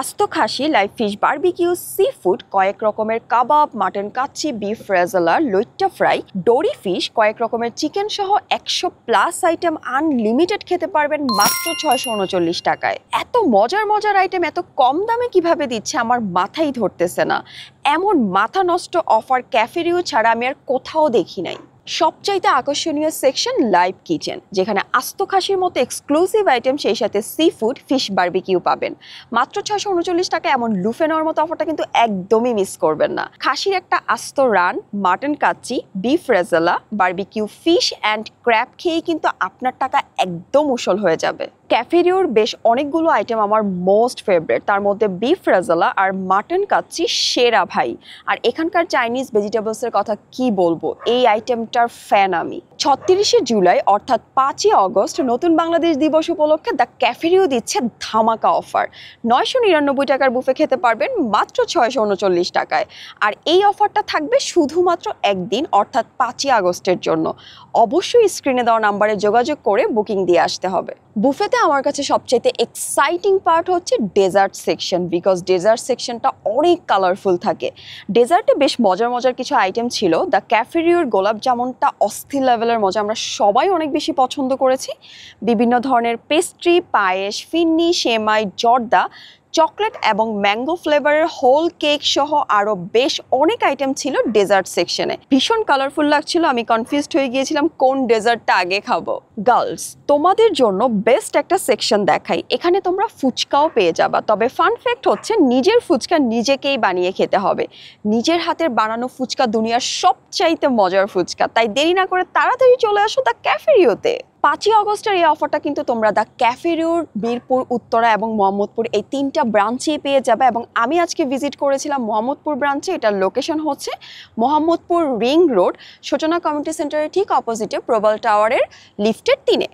আস্ত খাসি, live fish barbecue, sea food, কয়েক রকমের কাবাব, mutton kacchi, beef rezala, loitta fry, dory fish, কয়েক রকমের চিকেন সহ 100+ আইটেম আনলিমিটেড খেতে পারবেন মাত্র 639 টাকায়। এত মজার মজার আইটেম এত কম দামে কিভাবে দিচ্ছে আমার মাথাই ধরতেছে না। এমন মাথা নষ্ট অফার ক্যাফে রিউ ছাড়া আমি আর কোথাও দেখি নাই। সবচাইতে আকর্ষণীয় সেকশন লাইভ কিচেন, যেখানে আস্ত খাসির মতো এক্সক্লুসিভ আইটেম, সেই সাথে সি ফুড, ফিশ বারবিকিউ পাবেন মাত্র 639 টাকা। এমন লুফে নেওয়ার মতো অফারটা কিন্তু একদমই মিস করবেন না। খাসির একটা আস্ত run, mutton kacchi, beef rezala, barbecue fish and crab খেয়েই কিন্তু আপনার টাকা একদম উসল হয়ে যাবে। ক্যাফে রিউর বেশ অনেকগুলো আইটেম আমার মোস্ট ফেভারিট, তার মধ্যে বিফ রেজালা আর মাটন কাচ্চি সেরা ভাই। আর এখানকার চাইনিজ ভেজিটেবলসের কথা কি বলবো, এই আইটেমটার ফ্যান আমি। 36শে জুলাই অর্থাৎ 5ই অগস্ট নতুন বাংলাদেশ দিবস উপলক্ষে দ্য ক্যাফে রিউ দিচ্ছে ধামাকা অফার। 999 টাকার বুফে খেতে পারবেন মাত্র 639 টাকায়। আর এই অফারটা থাকবে শুধুমাত্র একদিন, অর্থাৎ 5ই আগস্টের জন্য। অবশ্যই স্ক্রিনে দেওয়া নাম্বারে যোগাযোগ করে বুকিং দিয়ে আসতে হবে। বুফেতে আমার কাছে সবচেয়ে এক্সাইটিং পার্ট হচ্ছে ডেজার্ট সেকশন, বিকজ ডেজার্ট সেকশনটা অনেক কালারফুল থাকে। ডেজার্টে বেশ মজার মজার কিছু আইটেম ছিল। দ্য ক্যাফে রিউর গোলাপ জামুনটা অস্থির লেভেলের মজা, আমরা সবাই অনেক বেশি পছন্দ করেছি। বিভিন্ন ধরনের পেস্ট্রি, পায়েস, ফিন্নি, সেমাই, জর্দা, চকলেট এবং ম্যাঙ্গো ফ্লেভারের হোল কেক সহ আরও বেশ অনেক আইটেম ছিল ডেজার্ট সেকশনে। ভীষণ কালারফুল লাগছিল, আমি কনফিউজড হয়ে গিয়েছিলাম কোন ডেজার্টটা আগে খাবো। গার্লস, তোমাদের জন্য বেস্ট একটা সেকশন দেখাই। এখানে তোমরা ফুচকাও পেয়ে যাবা, তবে ফান ফ্যাক্ট হচ্ছে নিজের ফুচকা নিজেকেই বানিয়ে খেতে হবে। নিজের হাতের বানানো ফুচকা দুনিয়ার সবচাইতে মজার ফুচকা, তাই দেরি না করে তাড়াতাড়ি চলে আসো দ্য ক্যাফে রিউতে। 5ই অগস্টের এই অফারটা কিন্তু তোমরা দ্য ক্যাফে রিউর মিরপুর, উত্তরা এবং মোহাম্মদপুর এই 3টা ব্রাঞ্চেই পেয়ে যাবে। এবং আমি আজকে ভিজিট করেছিলাম মোহাম্মদপুর ব্রাঞ্চে। এটার লোকেশন হচ্ছে মোহাম্মদপুর রিং রোড, সূচনা কমিউনিটি সেন্টারের ঠিক অপোজিটে প্রবাল টাওয়ারের লিফটের 3-এ।